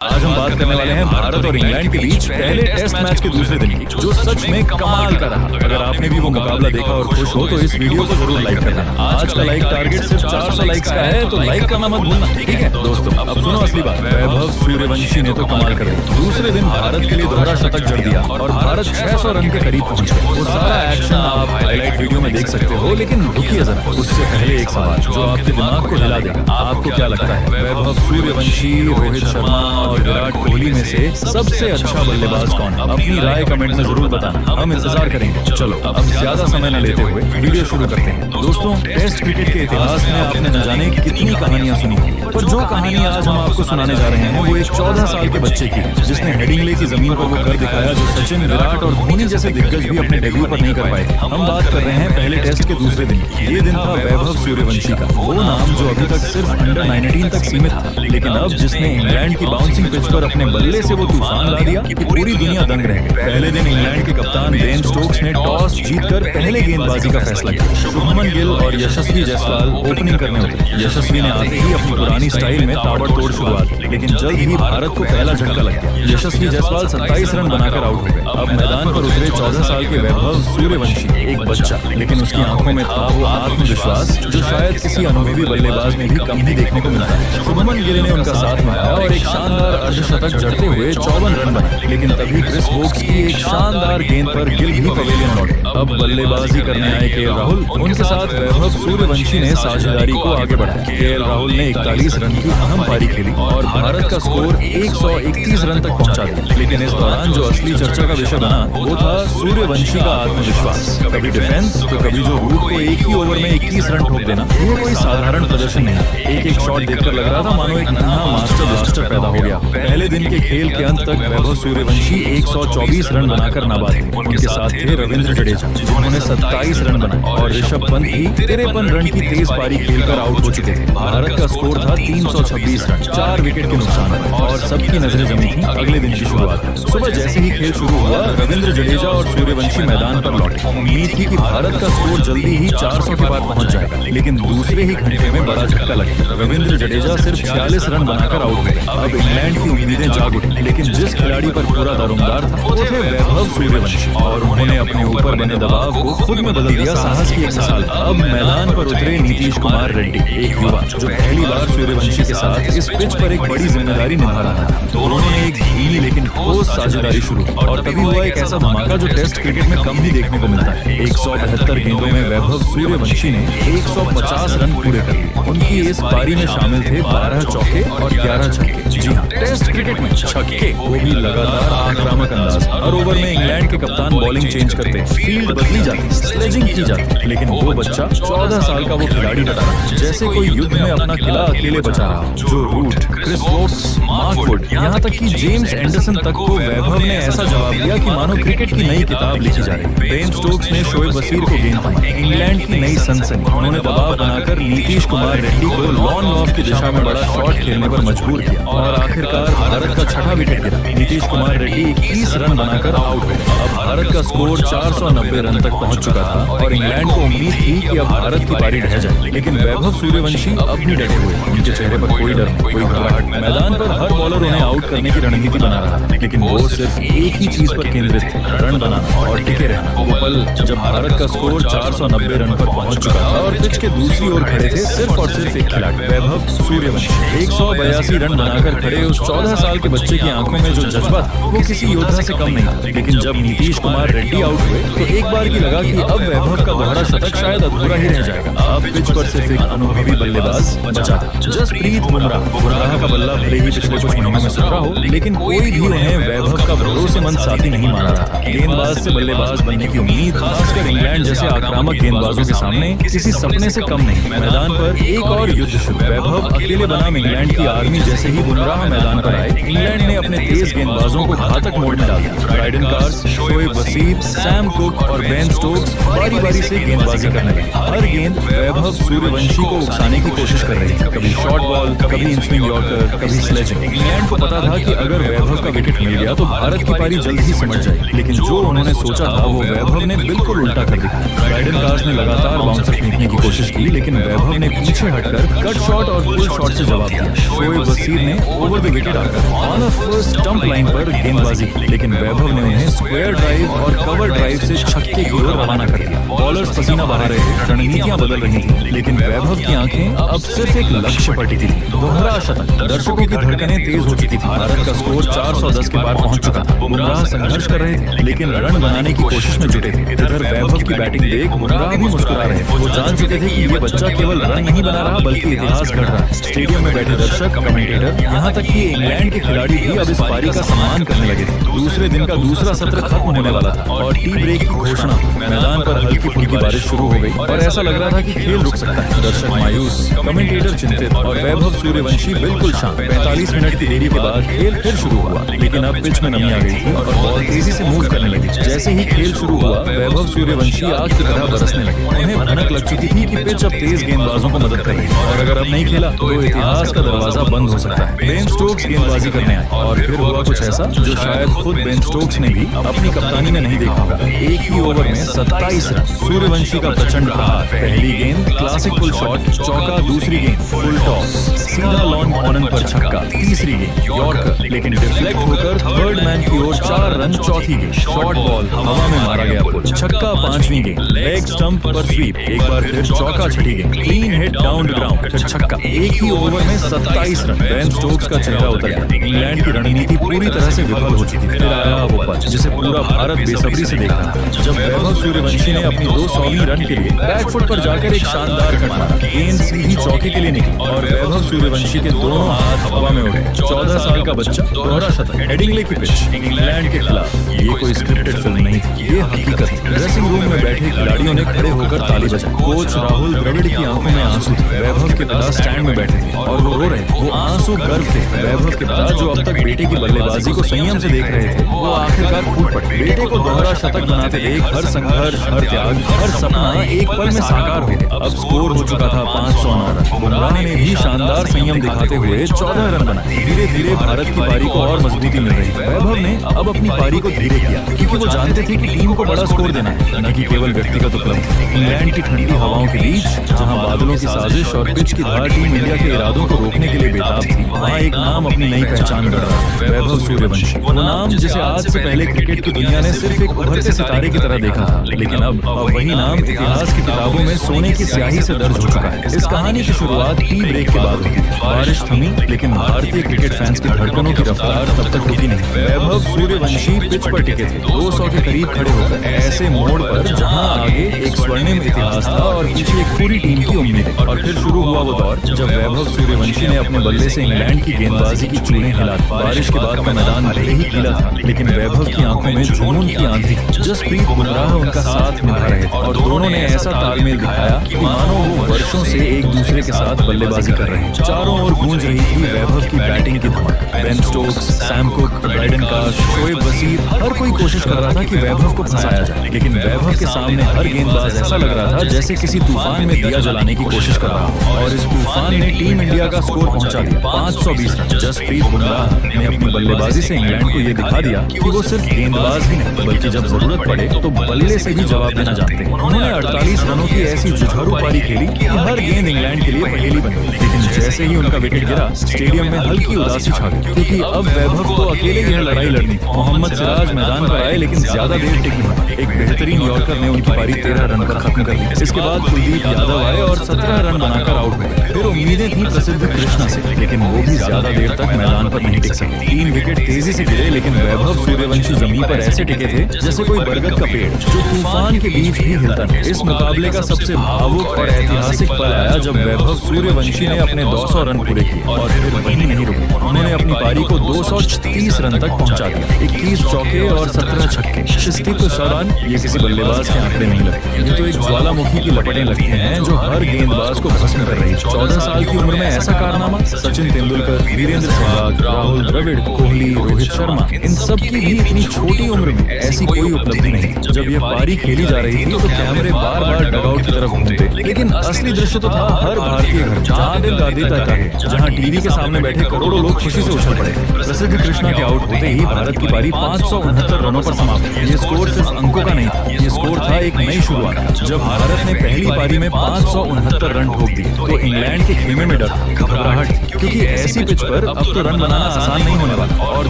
आज हम बात करने वाले हैं भारत और इंग्लैंड के बीच पहले टेस्ट मैच के दूसरे दिन की, जो सच में कमाल का रहा। अगर आपने भी वो मुकाबला देखा और खुश हो तो इस वीडियो को जरूर लाइक करना। आज का लाइक टारगेट सिर्फ 400 लाइक्स का है, तो लाइक करना मत भूलना, ठीक है दोस्तों। अब सुनो असली बात। वैभव सूर्यवंशी ने तो कमाल कर दी। दूसरे दिन भारत के लिए दोहरा शतक जड़ दिया और भारत 600 रन के करीब पहुंच गया। वो सारा एक्शन आप हाईलाइट वीडियो में देख सकते हो, लेकिन रुकिए जरा, उससे पहले एक सवाल जो आपके दिमाग को हिला देगा। आपको क्या लगता है, वैभव सूर्यवंशी, रोहित शर्मा और विराट कोहली में से सबसे अच्छा बल्लेबाज कौन है? अपनी राय कमेंट में जरूर बताना, हम इंतजार करेंगे। चलो अब ज्यादा समय न लेते हुए वीडियो शुरू करते हैं। दोस्तों, टेस्ट क्रिकेट के इतिहास में आपने न जाने कितनी कहानियां सुनी होंगी, पर जो कहानी आज हम आपको सुनाने जा रहे हैं वो एक 14 साल के बच्चे की है, जिसने हेडिंग्ले की जमीन पर वो कर दिखाया जो सचिन, विराट और धोनी जैसे दिग्गज भी अपने डेब्यू पर नहीं कर पाए थे। हम बात कर रहे हैं पहले टेस्ट के दूसरे दिन की। ये दिन था वैभव सूर्यवंशी का, वो नाम जो अभी तक सिर्फ अंडर 19 तक सीमित था, लेकिन अब जिसने इंग्लैंड की बाउंसिंग पिच पर अपने बल्ले से वो तूफान ला दिया कि पूरी दुनिया दंग रह गई। पहले दिन इंग्लैंड के कप्तान बेन स्टोक्स ने टॉस जीतकर पहले गेंदबाजी का फैसला किया। शुभमन गिल और यशस्वी जायसवाल ओपनिंग करने उतरे। यशस्वी ने आते ही अपनी पुरानी स्टाइल में ताबड़तोड़ शुरुआत की, लेकिन जल्द ही भारत को पहला झटका लग गया। यशस्वी जायसवाल 27 रन बनाकर आउट हो गए। अब मैदान पर उतरे 14 साल के वैभव सूर्यवंशी, एक बच्चा, लेकिन उसकी आंखों में था वो आत्मविश्वास जो शायद किसी अनुभवी बल्लेबाज में भी कम ही देखने को मिलता है। शुभमन गिल ने उनका साथ निभाया और एक शानदार अर्धशतक जड़ते हुए 54 रन बनाए, लेकिन तभी क्रिस वोक्स की एक शानदार गेंद पर गिल भी पवेलियन लौटे। अब बल्लेबाजी करने आए केएल राहुल, उनके साथ वैभव सूर्यवंशी ने साझेदारी को आगे बढ़ाया। केएल राहुल ने 41 रन की अहम पारी खेली और भारत का स्कोर 131 रन तक पहुंचा दिया। लेकिन इस दौरान जो असली चर्चा का विषय बना वो था सूर्यवंशी का आत्मविश्वास। कभी डिफेंस तो कभी जो रूट को एक ही ओवर में 21 रन ठोक देना, वो कोई साधारण प्रदर्शन नहीं था। एक शॉट देखकर लग रहा था मानो एक नन्हा मास्टर ब्लास्टर पैदा हो गया। पहले दिन के खेल के अंत तक वैभव सूर्यवंशी 124 रन बनाकर नाबाद थे। उनके साथ थे रविंद्र जडेजा, जिन्होंने 27 रन बनाए, और ऋषभ पंत भी 53 रन की तेज पारी खेलकर आउट हो चुके थे। भारत का स्कोर था 326 रन, 4 विकेट के नुकसान पर, और सबकी नजरें जमी थी अगले दिन की शुरुआत पर। सुबह जैसे ही खेल शुरू हुआ, रविंद्र जडेजा और सूर्यवंशी मैदान पर लौटे। उम्मीद थी कि भारत का स्कोर जल्दी ही 400 के बाद पहुंच जाएगा, लेकिन दूसरे ही घंटे में बड़ा झटका लग गया। रविंद्र जडेजा सिर्फ 46 रन बनाकर आउट हो गए। अब इंग्लैंड की उम्मीदें जाग उठी, लेकिन जिस खिलाड़ी पर पूरा दारोमदार था वो थे वैभव सूर्यवंशी, और उन्होंने अपने ऊपर बने दबाव को खुद में बदल दिया साहस की एक मिसाल। अब मैदान पर उतरे नीतीश कुमार रेड्डी, एक युवा जो पहली बार सूर्यवंशी के साथ इस पिच पर एक बड़ी जिम्मेदारी निभा रहा था। दोनों ने एक धीमी लेकिन ठोस साझेदारी शुरू की, और तभी हुआ एक ऐसा धमाका जो टेस्ट क्रिकेट में कम ही देखने को मिलता है। 172 गेंदों में वैभव सूर्यवंशी ने 150 रन पूरे कर लिए। उनकी इस पारी में शामिल थे 12 चौके और 11 छक्के। जी हाँ, टेस्ट क्रिकेट में छक्के, वो भी लगातार आक्रामक अंदाज। हर ओवर में इंग्लैंड के कप्तान बॉलिंग चेंज करते, फील्ड बदली जाती, स्लेजिंग की जाती, लेकिन वो बच्चा 14 साल का वो खिलाड़ी डटा रहा, जैसे कोई युद्ध में अपना किला अकेले बचा रहा। Joe Root, Chris Woakes, Mark Wood, यहाँ तक कि जेम्स एंडरसन तक को वैभव ने ऐसा जवाब दिया कि मानो क्रिकेट की नई किताब लिखी जा रही। बेन स्टोक्स ने शोएब वसीर को गेंद थमाई, इंग्लैंड की नई सनसनी। उन्होंने दबाव बनाकर नीतीश कुमार रेड्डी को लॉन ऑफ की दिशा में बड़ा शॉट खेलने पर मजबूर किया, और आखिरकार भारत का छठा विकेट गिरा। नीतीश कुमार रेड्डी 21 रन बनाकर आउट हुए। अब भारत का स्कोर 490 रन तक पहुंच चुका था, और इंग्लैंड को उम्मीद थी कि अब भारत की पारी ढह जाए, लेकिन वैभव सूर्यवंशी अब भी डटे हुए। उनके चेहरे पर कोई डर, कोई घबराहट। मैदान पर हर बॉलर उन्हें आउट करने की रणनीति बना रहा था, लेकिन वो सिर्फ एक ही चीज पर केंद्रित थे, रन बनाना और टिके रहना। वो पल जब भारत का स्कोर 490 रन पर पहुंच चुका था और पिच के दूसरी ओर खड़े थे सिर्फ और सिर्फ एक खिलाड़ी, वैभव सूर्यवंशी। 182 रन बनाकर खड़े उस 14 साल के बच्चे की आंखों में जो जज्बा था वो किसी योद्धा से कम नहीं था। लेकिन जब नीतीश कुमार रेड्डी आउट हुए तो एक बार की लगा कि अब वैभव का दोहरा शतक शायद अधूरा ही रह जाएगा। अब पिच पर सिर्फ एक अनुभवी बल्लेबाज बचा था, जसप्रीत बुमराह। बुमराह का बल्ला भले ही पिछले कुछ महीनों में सुधरा हो, लेकिन कोई भी उन्हें वैभव का भरोसेमंद साथी नहीं माना रहा था। गेंदबाज से बल्लेबाज बनने की उम्मीद खासकर इंग्लैंड जैसे आक्रामक गेंदबाजों के सामने किसी सपने से कम नहीं। मैदान पर एक और युद्ध शुरू। वैभव अकेले बनाम इंग्लैंड की आर्मी जैसे ही बुमराह मैदान पर आए, इंग्लैंड ने अपने तेज तेज गेंदबाजों को घातक मोड़ में डाल दिया। Brydon Carse, Shoaib Wasim, Sam Cook और बेन स्टोक्स बारी बारी से गेंदबाजी करने लगे। हर गेंद वैभव सूर्यवंशी को उकसाने की कोशिश कर रही थी, कभी शॉर्ट बॉल, कभी इन स्विंग यॉर्कर, कभी स्लेजिंग। इंग्लैंड को पता था कि अगर वैभव का विकेट मिल गया तो भारत की पारी जल्द ही सिमट जाएगी, लेकिन जो उन्होंने सोचा था वो वैभव ने बिल्कुल उल्टा कर दिखाया। ब्राइडन कार्स ने लगातार बाउंसर फेंकने की कोशिश की, लेकिन वैभव ने पीछे हटकर कट शॉट और पुल शॉट से जवाब दिया। शोएब वसीम ने ओवर द विकेट आकर on the first stump line पर गेंदबाजी की, लेकिन वैभव ने उन्हें स्क्वायर ड्राइव और कवर ड्राइव से छक्के की ओर रवाना कर दिया। बॉलर्स पसीना बहा रहे थे, रणनीतियां बदल रही थी, लेकिन वैभव की आंखें अब सिर्फ एक लक्ष्य पर टिकी थी, दोहरा शतक। दर्शकों की धड़कनें तेज हो चुकी थी। भारत का स्कोर 410 के पार पहुंच चुका था। बुमराह संघर्ष कर रहे थे, लेकिन रन बनाने की कोशिश में जुटे थे। इधर वैभव की बैटिंग देख बुमराह भी मुस्कुरा रहे थे। वो जान चुके थे कि ये बच्चा केवल रन नहीं बना रहा बल्कि इतिहास गढ़ रहा है। स्टेडियम में बैठे दर्शक, कमेंटेटर, यहाँ तक कि इंग्लैंड के खिलाड़ी भी अब इस पारी का सम्मान करने लगे थे। दूसरे दिन का दूसरा सत्र खत्म होने वाला था और टी ब्रेक की घोषणा। मैदान पर हल्की फुल्की बारिश शुरू हो गई और ऐसा लग रहा था कि खेल रुक सकता है। दर्शक मायूस, कमेंटेटर चिंतित और वैभव सूर्यवंशी बिल्कुल शांत। 45 मिनट की देरी के बाद खेल फिर शुरू हुआ, लेकिन अब पिच में नमी आ गई थी और बॉल तेजी से मूव करने लगी। जैसे ही खेल शुरू हुआ, वैभव सूर्यवंशी आग की तरह बरसने लगे। उन्हें भनक लग चुकी थी कि पिच अब तेज गेंदबाजों को मदद कर रही है और अगर अब नहीं खेला तो इतिहास का दरवाजा बंद हो सकता है। बेन स्टोक्स गेंदबाजी करने आए और फिर हुआ कुछ ऐसा जो शायद खुद बेन स्टोक्स ने भी अपनी कप्तानी में नहीं देखा होगा। एक ही ओवर में 27 रन, सूर्यवंशी का प्रचंड प्रहार। पहली गेंद क्लासिक पुल शॉट, चौका। दूसरी गेंद फुल टॉस, सीधा लॉन्ग ऑनन पर छक्का। तीसरी गेंद यॉर्कर, लेकिन डिफ्लेक्ट होकर थर्ड मैन की ओर 4 रन। चौथी गेंद शॉर्ट बॉल, हवा में मारा गया पुल, छक्का। पांचवी गेंद लेग स्टंप पर स्वीप, एक बार फिर चौका। छठी गेंद clean hit down the ground, फिर छक्का। एक ही ओवर में 27 रन। बेन स्टोक्स का चेहरा उतर गया। इंग्लैंड की रणनीति पूरी तरह से विफल हो चुकी थी। फिर आया वो पल जिसे पूरा भारत बेसब्री से देख रहा था, जब वैभव सूर्यवंशी ने अपनी 200वीं रन के लिए बैकफुट पर जाकर एक शानदार कट मारा। गेंद सीधी चौके के लिए निकली और वैभव सूर्यवंशी के दोनों हाथ हवा में उड़े। 14 साल का बच्चा, दोहरा शतक। हेडिंग्ले की पिच, इंग्लैंड के खिलाफ। ये कोई स्क्रिप्टेड फिल्म नहीं थी, ये हकीकत थी। ड्रेसिंग रूम में बैठे खिलाड़ियों ने खड़े होकर ताली बजाई। कोच राहुल द्रविड़ की आंखों में आंसू थे। वैभव के पिता स्टैंड में बैठे थे और वो रो रहे थे। वो आंसू गर्व थे। वैभव के पिता, जो अब तक बेटे की बल्लेबाजी को संयम से देख रहे थे, वो आखिरकार फूट पड़े। बेटे को दोहरा शतक बनाते देख हर संघर्ष, हर त्याग, हर सपना एक पल में साकार हो गया। अब स्कोर हो चुका था 509 रन। बुमराह ने भी शानदार संयम दिखाते हुए 14 रन बनाए। धीरे धीरे भारत की पारी को और मजबूती मिल रही है। वैभव ने अब अपनी पारी को धीरे किया, क्योंकि वो जानते थे कि टीम को बड़ा स्कोर देना है, न कि केवल व्यक्तिगत उपलब्धि। इंग्लैंड की ठंडी हवाओं के बीच, जहां बादलों की साजिश और पिच की धार टीम इंडिया के इरादों को रोकने के लिए बेताब थी, वहां एक नाम अपनी नई पहचान कर रहा है, वैभव सूर्यवंशी। वो नाम जिसे आज से पहले क्रिकेट की दुनिया ने सिर्फ एक उभरते सितारे की तरह देखा था, लेकिन अब वही नाम इतिहास की किताबों में सोने की स्याही से दर्ज हो चुका है। इस कहानी की शुरुआत टी ब्रेक के बाद हुई थी। बारिश थमी, लेकिन भारतीय क्रिकेट फैंस की धड़कनों की रफ्तार तब तक रुकी नहीं। वैभव सूर्यवंशी पिच पर टिके थे, 200 के करीब खड़े होकर, ऐसे मोड़ पर जहां आगे एक स्वर्णिम इतिहास था और पीछे एक पूरी टीम की उम्मीदें। और फिर शुरू हुआ वो दौर जब वैभव सूर्यवंशी ने अपने बल्ले से इंग्लैंड की गेंदबाजी की चूड़ें हिला दी। बारिश के बाद का मैदान भले ही गीला था, लेकिन वैभव की आंखों में जुनून की आंधी थी। जसप्रीत बुमराह उनका साथ निभा रहे थे और दोनों ने ऐसा तालमेल दिखाया कि मानो वो वर्षों से एक दूसरे के साथ बल्लेबाजी कर रहे हैं। चारों ओर गूंज रही थी वैभव की बैटिंग की धमक। Ben Stokes, Sam Cook, Brydon Carse, Shoaib Wasim, हर कोई कोशिश कर रहा था कि वैभव को फंसाया जाए, लेकिन वैभव के सामने हर गेंदबाज ऐसा लग रहा था जैसे किसी तूफान में दिया जलाने की कोशिश कर रहा हो। और इस तूफान ने टीम इंडिया का स्कोर पहुंचा दिया 520 रन। जसप्रीत बुमराह ने अपनी बल्लेबाजी से इंग्लैंड को यह दिखा दिया कि वो सिर्फ गेंदबाज ही नहीं, बल्कि जब जरूरत पड़े तो बल्ले से भी जवाब देना जानते हैं। उन्होंने 48 रनों की ऐसी जुझारू पारी खेली कि हर गेंद इंग्लैंड के लिए पहेली बन गई। लेकिन जैसे ही उनका विकेट गिरा, स्टेडियम में हल्की उदासी छा गई, क्योंकि अब वैभव को अकेले यह लड़ाई लड़नी थी। मोहम्मद सिराज मैदान पर आए, लेकिन ज्यादा देर टिक नहीं। एक बेहतरीन यॉर्कर ने उनकी पारी 13 रन पर खत्म कर दी। इसके बाद कुलदीप यादव आए और 17 रन बनाकर आउट हो गए। फिर उम्मीदें थी प्रसिद्ध कृष्णा से, लेकिन वो भी ज्यादा देर तक मैदान पर नहीं टिक सके। 3 विकेट तेजी से गिरे, लेकिन वैभव सूर्यवंशी जमीन पर ऐसे टिके थे जैसे कोई बरगद का पेड़ जो तूफान के बीच भी हिलता नहीं। इस मुकाबले का सबसे भावुक और ऐतिहासिक पल आया जब वैभव सूर्यवंशी ने अपने 900 रन पूरे किए और फिर वहीं नहीं रुके। उन्होंने अपनी पारी को 230 रन तक पहुंचा दिया। 21 चौके और 17 छक्के। इस दौरान ये किसी बल्लेबाज के आंकड़े नहीं लगते, ये तो एक ज्वालामुखी की लपटें लगती हैं जो हर गेंदबाज को भस्म कर रही है। 14 साल की उम्र में ऐसा कारनामा। सचिन तेंदुलकर, वीरेंद्र सहवाग, राहुल द्रविड़, कोहली, रोहित शर्मा, इन सब की भी इतनी छोटी उम्र में ऐसी कोई उपलब्धि नहीं थी। जब ये पारी खेली जा रही थी तो कैमरे बार बार डगआउट की तरफ घूमते, लेकिन असली दृश्य तो था हर भारतीय घर, जहाँ दिल देता था, जहाँ टीवी के सामने बैठे करोड़ों लोग खुशी से उछल पड़े। प्रसिद्ध कृष्णा के आउट होते ही भारत की पारी 569 रनों पर समाप्त हुई। ये स्कोर सिर्फ अंकों का नहीं था, ये स्कोर था एक नई शुरुआत। जब भारत ने पहली पारी में 569 रन ठोक दिए तो इंग्लैंड के खेमे में डर था, घबराहट थी, क्योंकि ऐसी पिच पर अब तो रन बनाना आसान नहीं होने वाला। और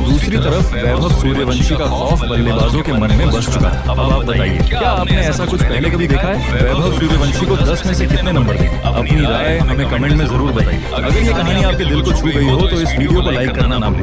दूसरी तरफ वैभव सूर्यवंशी का खौफ बल्लेबाजों के मन में बस चुका है। अब आप बताइए, क्या आपने ऐसा कुछ पहले कभी देखा है? वैभव सूर्यवंशी को 10 में से कितने नंबर दें? अपनी राय हमें कमेंट में जरूर बताइए। अगर ये कहानी आपके दिल को छू गई हो तो इस वीडियो को लाइक करना ना भूलें।